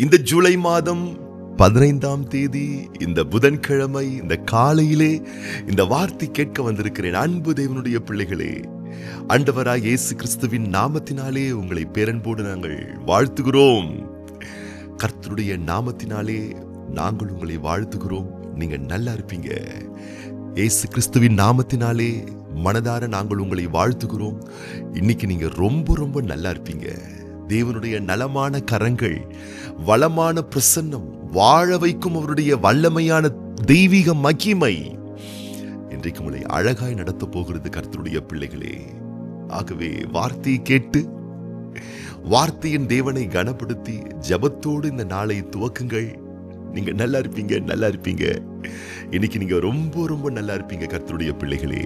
இந்த ஜூலை மாதம் 15ஆம் தேதி இந்த புதன்கிழமை இந்த காலையிலே இந்த வார்த்தை கேட்க வந்திருக்கிறேன். அன்பு தேவனுடைய பிள்ளைகளே, ஆண்டவராய் இயேசு கிறிஸ்துவின் நாமத்தினாலே உங்களை பேரன்போடு நாங்கள் வாழ்த்துகிறோம். கர்த்தருடைய நாமத்தினாலே நாங்கள் உங்களை வாழ்த்துகிறோம். நீங்க நல்லா இருப்பீங்க. இயேசு கிறிஸ்துவின் நாமத்தினாலே மனதார நாங்கள் உங்களை வாழ்த்துகிறோம். இன்னைக்கு நீங்க ரொம்ப ரொம்ப நல்லா இருப்பீங்க. தேவனுடைய நலமான கரங்கள், வளமான பிரசன்னம், வாழ வைக்கும் அவருடைய வல்லமையான தெய்வீக மகிமை இன்றைக்கு உங்களை அழகாய் நடத்த போகிறது கர்த்தருடைய பிள்ளைகளே. ஆகவே வார்த்தையை கேட்டு வார்த்தையின் தேவனை கனப்படுத்தி ஜெபத்தோடு இந்த நாளை துவக்குங்கள். நீங்க நல்லா இருப்பீங்க, நல்லா இருப்பீங்க. இன்னைக்கு நீங்க ரொம்ப ரொம்ப நல்லா இருப்பீங்க கர்த்தருடைய பிள்ளைகளே.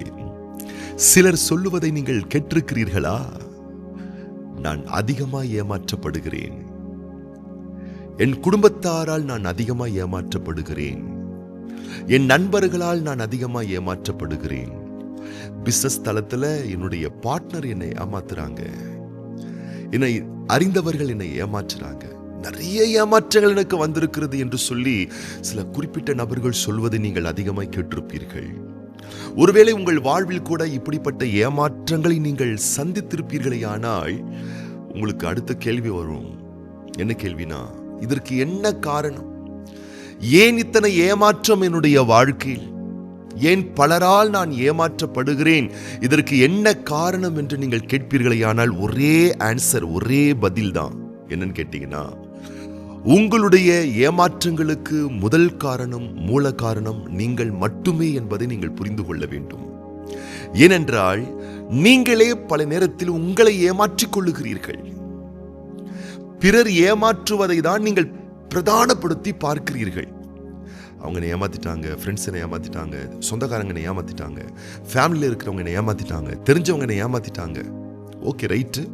சிலர் சொல்லுவதை நீங்கள் கேட்டிருக்கிறீர்களா? நான் அதிகமாய் ஏமாற்றப்படுகிறேன், என் குடும்பத்தாரால் நான் அதிகமாய் ஏமாற்றப்படுகிறேன், என் நண்பர்களால் நான் அதிகமாய் ஏமாற்றப்படுகிறேன், பிசினஸ் தளத்துல என்னுடைய பார்ட்னர் என்னை ஏமாத்துறாங்க, என்னை அறிந்தவர்கள் என்னை ஏமாற்றுறாங்க, நிறைய ஏமாற்றங்கள் எனக்கு வந்திருக்கிறது என்று சொல்லி சில குறிப்பிட்ட நபர்கள் சொல்வதை நீங்கள் அதிகமாய் கேட்டிருப்பீர்கள். ஒருவேளை உங்கள் வாழ்வில் கூட இப்படிப்பட்ட ஏமாற்றங்களை நீங்கள் சந்தித்திருப்பீர்களே, ஆனால் உங்களுக்கு அடுத்த கேள்வி வரும். என்ன கேள்வினா, இதற்கு என்ன காரணம்? ஏன் இத்தனை ஏமாற்றம் என்னுடைய வாழ்க்கையில்? ஏன் பலரால் நான் ஏமாற்றப்படுகிறேன்? இதற்கு என்ன காரணம் என்று நீங்கள் கேட்பீர்களே, ஆனால் ஒரே ஆன்சர், ஒரே பதில் தான். என்னன்னு கேட்டீங்கன்னா, உங்களுடைய ஏமாற்றங்களுக்கு முதல் காரணம், மூல காரணம் நீங்கள் மட்டுமே என்பதை நீங்கள் புரிந்து கொள்ள வேண்டும். ஏனென்றால் நீங்களே பல நேரத்தில் உங்களை ஏமாற்றிக் கொள்ளுகிறீர்கள். பிறர் ஏமாற்றுவதை தான் நீங்கள் பிரதானப்படுத்தி பார்க்கிறீர்கள். அவங்க என்னை ஏமாத்திட்டாங்க, ஃப்ரெண்ட்ஸ் என்னை ஏமாத்திட்டாங்க, சொந்தக்காரங்க என்னை ஏமாத்திட்டாங்க, ஃபேமிலியில் இருக்கிறவங்க என்னை ஏமாத்திட்டாங்க, தெரிஞ்சவங்க என்னை ஏமாத்திட்டாங்க. Okay, right.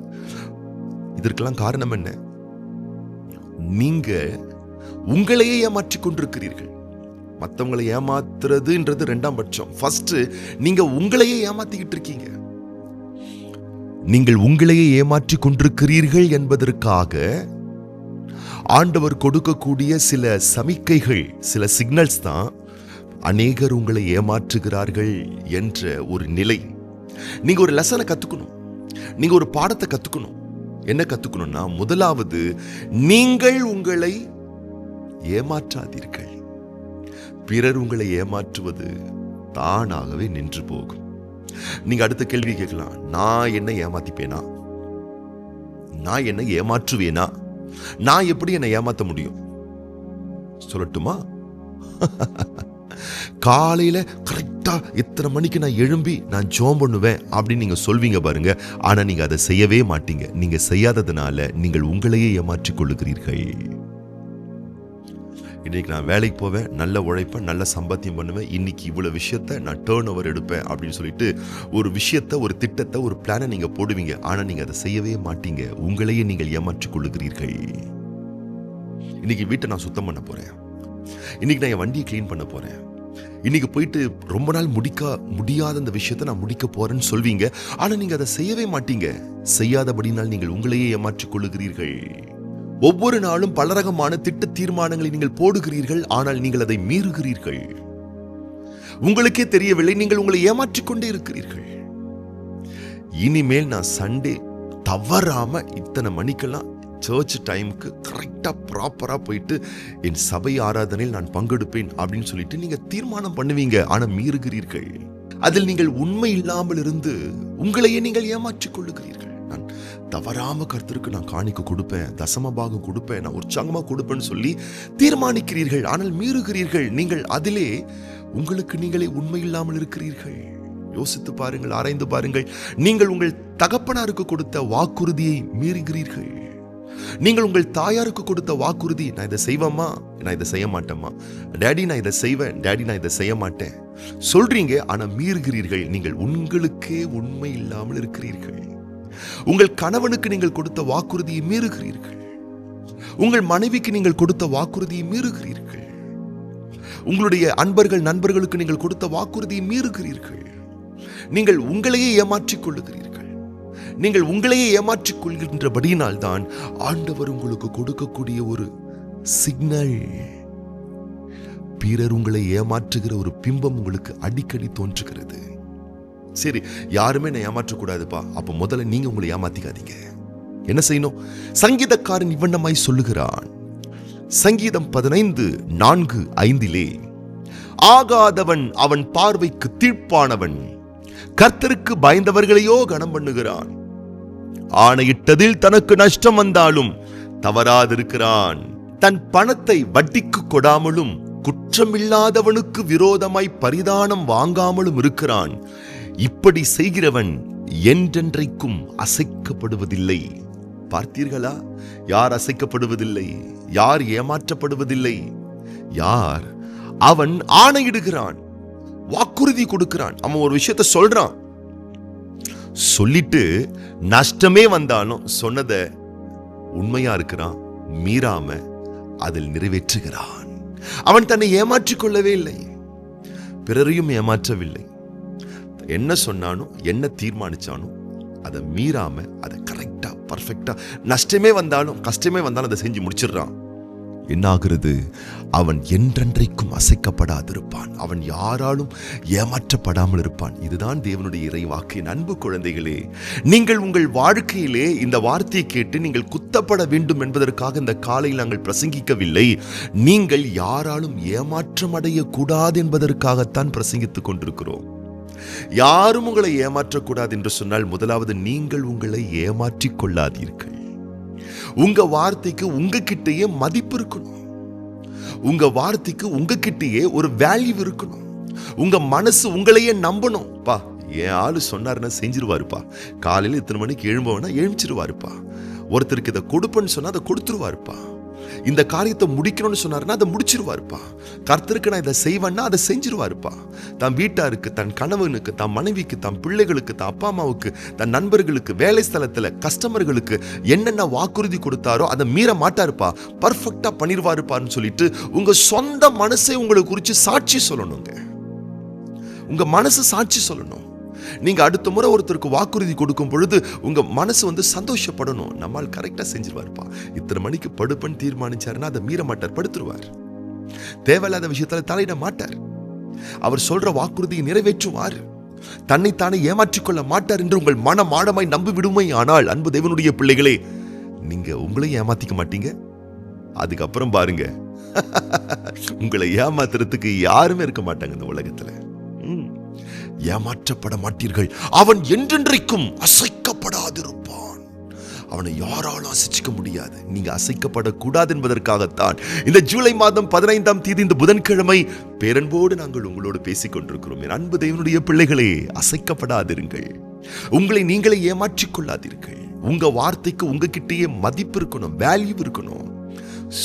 இதற்கெல்லாம் காரணம் என்ன? நீங்க உங்களையே ஏமாற்றிக் கொண்டிருக்கிறீர்கள். மற்றவங்களை ஏமாத்துறதுன்றது இரண்டாம் பட்சம். ஃபர்ஸ்ட் நீங்க உங்களையே ஏமாத்திக்கிட்டு இருக்கீங்க. நீங்கள் உங்களையே ஏமாற்றிக் கொண்டிருக்கிறீர்கள் என்பதற்காக ஆண்டவர் கொடுக்கக்கூடிய சில சமிக்கைகள், சில சிக்னல்ஸ் தான் அநேகர் உங்களை ஏமாற்றுகிறார்கள் என்ற ஒரு நிலை. நீங்க ஒரு லெசனை கத்துக்கணும், நீங்க ஒரு பாடத்தை கத்துக்கணும். என்ன கத்துக்கணும்னா, முதலாவது நீங்கள் உங்களை ஏமாற்றாதீர்கள். பிறர் உங்களை ஏமாற்றுவது தானாகவே நின்று போகும். நீங்க அடுத்த கேள்வி கேட்கலாம், நான் என்ன ஏமாத்திப்பேனா? நான் என்ன ஏமாற்றுவேனா? நான் எப்படி என்னை ஏமாத்த முடியும்? சொல்லட்டுமா? காலையில கரெக்டா இத்தனை மணிக்கு நான் எழும்பி நான் ஜெபம் பண்ணுவேன் அப்படின்னு நீங்க சொல்வீங்க பாருங்க. ஆனா நீங்க அதை செய்யவே மாட்டீங்க. நீங்க செய்யாததுனால நீங்கள் உங்களையே ஏமாற்றிக் கொள்ளுகிறீர்கள். இன்னைக்கு நான் வேலைக்கு போவேன், நல்ல உழைப்பேன், நல்ல சம்பாத்தியம் பண்ணுவேன், இன்னைக்கு இவ்வளவு விஷயத்த நான் டேர்ன் ஓவர் எடுப்பேன் அப்படின்னு சொல்லிட்டு ஒரு விஷயத்த, ஒரு திட்டத்தை, ஒரு பிளானை நீங்க போடுவீங்க. ஆனா நீங்க அதை செய்யவே மாட்டீங்க. உங்களையே நீங்கள் ஏமாற்றிக் கொள்ளுகிறீர்கள். இன்னைக்கு வீட்டை நான் சுத்தம் பண்ண போறேன், இன்னைக்கு நான் என் வண்டியை கிளீன் பண்ண போறேன், இன்னைக்கு போயிட்டு ரொம்ப நாள் முடியாத அந்த விஷயத்தை நான் முடிக்க போறேன்னு சொல்வீங்க. ஆனா நீங்க அதை செய்யவே மாட்டீங்க. செய்யாதபடினால் நீங்கள் உங்களையே ஏமாற்றிக் கொள்ளுகிறீர்கள். ஒவ்வொரு நாளும் பலரகமான திட்ட தீர்மானங்களை நீங்கள் போடுகிறீர்கள், ஆனால் நீங்கள் அதை மீறுகிறீர்கள். உங்களுக்கே தெரியவில்லை, நீங்கள் உங்களை ஏமாற்றிக் கொண்டே இருக்கிறீர்கள். இனிமேல் நான் சண்டே தவறாம இத்தனை மணிக்கெல்லாம் சர்ச் டைமுக்கு கரெக்டா ப்ராப்பரா போயிட்டு என் சபை ஆராதனையில் நான் பங்கெடுப்பேன் அப்படின்னு சொல்லிட்டு நீங்க தீர்மானம் பண்ணுவீங்க. ஆனா மீறுகிறீர்கள். அதில் நீங்கள் உண்மை இல்லாமல் இருந்து உங்களையே நீங்கள் ஏமாற்றிக் கொள்ளுகிறீர்கள். நான் தவறாம கர்த்தருக்கு நான் காணிக்க கொடுப்பேன், தசம பாகம் கொடுப்பேன், நான் உற்சாகமா கொடுப்பேன்னு சொல்லி தீர்மானிக்கிறீர்கள். ஆனால் மீறுகிறீர்கள். நீங்கள் அதிலே உங்களுக்கு நீங்களே உண்மை இல்லாமல் இருக்கிறீர்கள். யோசித்து பாருங்கள், ஆராய்ந்து பாருங்கள். நீங்கள் உங்கள் தகப்பனாருக்கு கொடுத்த வாக்குறுதியை மீறுகிறீர்கள். நீங்கள் உங்கள் தாயாருக்கு கொடுத்த வாக்குறுதி, நான் இதை செய்வேம்மா, நான் இதை செய்ய மாட்டேம்மா, டேடி நான் இதை செய்வேன், டேடி நான் இதை செய்ய மாட்டேன் சொல்றீங்க. ஆனா மீறுகிறீர்கள். நீங்கள் உங்களுக்கே உண்மை இல்லாமல் இருக்கிறீர்கள். உங்கள் கணவனுக்கு நீங்கள் கொடுத்த வாக்குறுதியை மீறுகிறீர்கள். உங்கள் மனைவிக்கு நீங்கள் கொடுத்த வாக்குறுதியை மீறுகிறீர்கள். உங்களுடைய அன்பர்கள், நண்பர்களுக்கு நீங்கள் கொடுத்த வாக்குறுதியை மீறுகிறீர்கள். நீங்கள் உங்களையே ஏமாற்றிக் கொள்ளுகிறீர்கள். நீங்கள் உங்களையே ஏமாற்றிக் கொள்கின்றபடியினால் தான் ஆண்டவர் உங்களுக்கு கொடுக்கக்கூடிய ஒரு சிக்னல். பிறர் உங்களை ஏமாற்றுகிற ஒரு பிம்பம் உங்களுக்கு அடிக்கடி தோன்றுகிறது. சரி, யாருமே நான் ஏமாற்றக்கூடாதுப்பா, அப்ப முதல்ல நீங்க உங்களை ஏமாத்திக்காதீங்க. என்ன செய்யணும்? சங்கீதக்காரன் இவ்வண்ணமாய் சொல்லுகிறான். சங்கீதம் 15:4-5 ஆகாதவன் அவன் பார்வைக்கு தீர்ப்பானவன், கர்த்தருக்கு பயந்தவர்களையோ கனம் பண்ணுகிறான். ஆணையிட்டதில் தனக்கு நஷ்டம் வந்தாலும் தவறாதிருக்கிறான். தன் பணத்தை வட்டிக்கு கொடாமலும் குற்றமில்லாதவனுக்கு விரோதமாய் பரிதானம் வாங்காமலும் இருக்கிறான். இப்படி செய்கிறவன் என்றென்றைக்கும் அசைக்கப்படுவதில்லை. பார்த்தீர்களா? யார் அசைக்கப்படுவதில்லை? யார் ஏமாற்றப்படுவதில்லை? யார்? அவன் ஆணையிடுகிறான், வாக்குறுதி கொடுக்கிறான். அவன் ஒரு விஷயத்தை சொல்றான், சொல்லிட்டு நஷ்டமே வந்தாலும் சொன்னதை உண்மையா இருக்கிறான், மீறாம அதில் நிறைவேற்றுகிறான். அவன் தன்னை ஏமாற்றிக் கொள்ளவே இல்லை, பிறரையும் ஏமாற்றவில்லை. என்ன சொன்னானோ, என்ன தீர்மானிச்சானோ அதை மீறாம, அதை கரெக்டா பர்ஃபெக்டா, நஷ்டமே வந்தாலும் கஷ்டமே வந்தாலும் அதை செஞ்சு முடிச்சிடுறான். என்ன ஆகிறது? அவன் என்றென்றைக்கும் அசைக்கப்படாதிருப்பான். அவன் யாராலும் ஏமாற்றப்படாமல் இருப்பான். இதுதான் தேவனுடைய இறைவாக்கு. அன்பு குழந்தைகளே, நீங்கள் உங்கள் வாழ்க்கையிலே இந்த வார்த்தையை கேட்டு நீங்கள் குத்தப்பட வேண்டும் என்பதற்காக இந்த காலையில் நாங்கள் பிரசங்கிக்கவில்லை. நீங்கள் யாராலும் ஏமாற்றம் அடையக்கூடாது என்பதற்காகத்தான் பிரசங்கித்துக் கொண்டிருக்கிறோம். யாரும் உங்களை ஏமாற்றக்கூடாது என்று சொன்னால், முதலாவது நீங்கள் உங்களை ஏமாற்றிக் கொள்ளாதீர்கள். உங்க வார்த்தைக்கு உங்ககிட்டயே மதிப்பு இருக்கணும். உங்க வார்த்தைக்கு உங்ககிட்டயே ஒரு வேல்யூ இருக்கணும். உங்க மனசு உங்களையே நம்பணும். பா, என் ஆளு சொன்னாருன்னா செஞ்சிருவாருப்பா. காலையில் இத்தனை மணிக்கு எழும்பவனா எழுமிச்சிருவாருப்பா. ஒருத்தருக்கு இதை கொடுப்பேன்னு சொன்னா அதை கொடுத்துருவாருப்பா. இந்த காரியத்தை முடிக்கணும்னு சொன்னாருன்னா அதை முடிச்சிருவாருப்பா. கர்த்தருக்கு நான் இதை செய்வேன்னா அதை செஞ்சிருவாருப்பா. தன் வீட்டாருக்கு, தன் கணவனுக்கு, தன் மனைவிக்கு, தன் பிள்ளைகளுக்கு, தன் அப்பா அம்மாவுக்கு, தன் நண்பர்களுக்கு, வேலை ஸ்தலத்துல கஸ்டமர்களுக்கு என்னென்ன வாக்குறுதி கொடுத்தாரோ அதை மீற மாட்டாருப்பா. பர்ஃபெக்டா பண்ணிருவாருப்பான்னு சொல்லிட்டு உங்க சொந்த மனசை உங்களை குறித்து சாட்சி சொல்லணுங்க. உங்க மனசு சாட்சி சொல்லணும். நீங்க அடுத்த முறை ஒருத்தருக்கு வாக்குறுதி கொடுக்கும் பொழுது உங்க மனசு சந்தோஷப்படணும். நம்மால் கரெக்டா செஞ்சிருவாருப்பா. இத்தனை மணிக்கு படுப்பன்னு தீர்மானிச்சாருன்னா அதை மீற மாட்டார், படுத்துருவார். தேவையில்லாத விஷயத்துல தலையிட மாட்டார். அவர் சொல்ற வாக்குறுதியை நிறைவேற்றுவார். தன்னைத்தானே ஏமாற்றிக் கொள்ள மாட்டார் என்று உங்கள் மனம் ஆழமாய் நம்பி விடுமை. ஆனால் அன்பு தேவனுடைய பிள்ளைகளே, நீங்க உங்களையும் ஏமாத்திக்க மாட்டீங்க. அதுக்கப்புறம் பாருங்க, உங்களை ஏமாத்துறதுக்கு யாருமே இருக்க மாட்டாங்க இந்த உலகத்துல. ஏமாற்றப்பட மாட்டீர்கள். அவன் என்றென்றைக்கும் அசைக்கப்படாதிருப்பான். அவனை யாராலும் அசைச்சிக்க முடியாது. நீங்க அசைக்கப்படக்கூடாது என்பதற்காகத்தான் இந்த ஜூலை மாதம் 15ஆம் தேதி இந்த புதன்கிழமை பேரன்போடு நாங்கள் உங்களோடு பேசிக் கொண்டிருக்கிறோம். என் அன்பு தேவனுடைய பிள்ளைகளே, அசைக்கப்படாதிருங்கள். உங்களை நீங்களே ஏமாற்றிக் கொள்ளாதீர்கள். உங்க வார்த்தைக்கு உங்ககிட்டயே மதிப்பு இருக்கணும், வேல்யூ இருக்கணும்.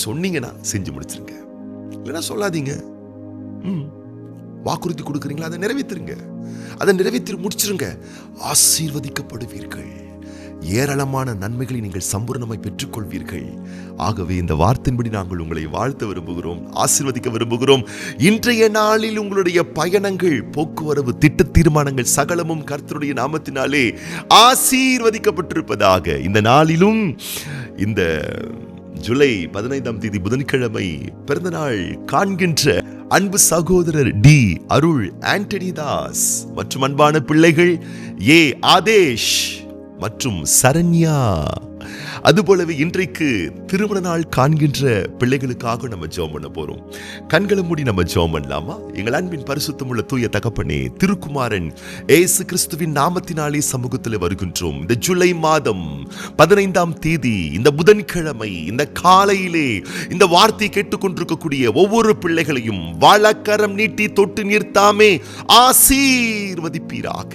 சொன்னீங்கன்னா செஞ்சு முடிச்சிருங்க, இல்லைன்னா சொல்லாதீங்க. வாக்குறுதி கொடுக்குறீங்களா, அதை நிறைவேற்றுங்க. அதை நிறைவேற்றி முடிச்சிருங்க. ஆசீர்வதிக்கப்படுவீர்கள். ஏராளமான நன்மைகளை நீங்கள் சம்பூர்ணமாய் பெற்றுக்கொள்வீர்கள். ஆகவே இந்த வார்த்தையின்படி நாங்கள் உங்களை வாழ்த்த விரும்புகிறோம், ஆசீர்வதிக்க விரும்புகிறோம். இன்றைய நாளில் உங்களுடைய பயணங்கள், போக்குவரவு, திட்ட தீர்மானங்கள் சகலமும் கர்த்தருடைய நாமத்தினாலே ஆசீர்வதிக்கப்பட்டிருப்பதாக. இந்த நாளிலும் இந்த ஜூலை 15ஆம் தேதி புதன்கிழமை பிறந்த நாள் காண்கின்ற அன்பு சகோதரர் டி அருள் ஆண்டனி தாஸ் மற்றும் அன்பான பிள்ளைகள் ஏ ஆதேஷ் மற்றும் சரண்யா, அதுபோலவே இன்றைக்கு திருமண நாள் காண்கின்ற பிள்ளைகளுக்காக நம்ம ஜெபம் பண்ண போறோம். கண்களை மூடி நம்ம ஜெபம் பண்ணலாமா? எங்கள் அன்பின் பரிசுத்தமுள்ள தூய தகப்பனே, திருக்குமாரன் இயேசு கிறிஸ்துவின் நாமத்தினாலே சமூகத்தில் வருகின்றோம். இந்த ஜூலை மாதம் 15ஆம் தேதி இந்த புதன்கிழமை இந்த காலையிலே இந்த வார்த்தை கேட்டுக்கொண்டிருக்கக்கூடிய ஒவ்வொரு பிள்ளைகளையும் வலக்கரம் நீட்டி தொட்டு நிறுத்தாமே ஆசீர்வதிப்பீராக.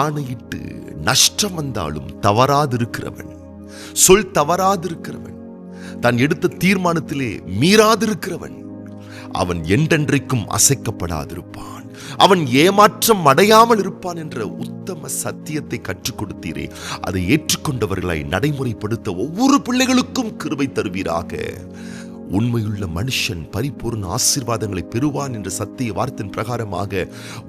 ஆணையிட்டு நஷ்டம் வந்தாலும் தவறாதிருக்கிறவன், சொல் தவறாதிருக்கிறவன், தான் எடுத்த தீர்மானத்திலே மீறாதிருக்கிறவன், அவன் என்றென்றைக்கும் அசைக்கப்படாதிருப்பான். அவன் ஏமாற்றம் அடையாமல் இருப்பான் என்ற உத்தம சத்தியத்தை கற்றுக் கொடுத்தீரே, அதை ஏற்றுக்கொண்டவர்களை நடைமுறைப்படுத்த ஒவ்வொரு பிள்ளைகளுக்கும் கிருபை தருவீராக. உண்மையுள்ள மனுஷன் பரிபூர்ண ஆசீர்வாதங்களை பெறுவான் என்ற சத்திய வார்த்தையின் பிரகாரமாக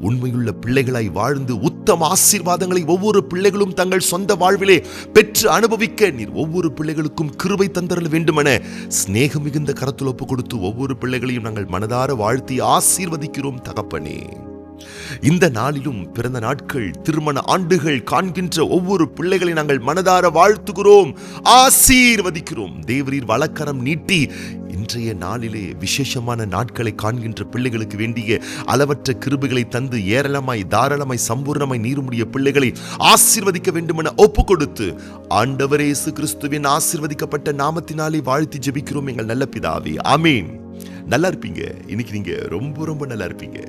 உண்மையுள்ள பிள்ளைகளாய் வாழ்ந்து உத்தம ஆசீர்வாதங்களை ஒவ்வொரு பிள்ளைகளும் தங்கள் சொந்த வாழ்விலே பெற்று அனுபவிக்க நீர் ஒவ்வொரு பிள்ளைகளுக்கும் கிருபை தந்தரல் வேண்டுமென சிநேகம் மிகுந்த கரத்தில் ஒப்பு கொடுத்து ஒவ்வொரு பிள்ளைகளையும் நாங்கள் மனதார வாழ்த்தி ஆசீர்வதிக்கிறோம் தகப்பனே. இந்த நாளிலும் பிறந்த நாட்கள், திருமண ஆண்டுகள் காண்கின்ற ஒவ்வொரு பிள்ளைகளை நாங்கள் மனதார வாழ்த்துகிறோம், ஆசீர்வதிக்கிறோம். தேவரீர் வலக்கரம் நீட்டி இன்றைய நாளிலே விசேஷமான நாட்களை காண்கின்ற பிள்ளைகளுக்கு வேண்டிய அளவற்ற கிருபைகளை தந்து ஏராளமாய் தாராளமாய் சம்பூர்ணமாய் நீருமுடைய பிள்ளைகளை ஆசீர்வதிக்க வேண்டுமென ஒப்பு கொடுத்து ஆண்டவர் இயேசு கிறிஸ்துவின் ஆசீர்வதிக்கப்பட்ட நாமத்தினாலே வாழ்த்தி ஜெபிக்கிறோம் எங்கள் நல்ல பிதாவே, ஆமீன். நல்லா இருப்பீங்க. இன்னைக்கு நீங்க ரொம்ப ரொம்ப நல்லா இருப்பீங்க.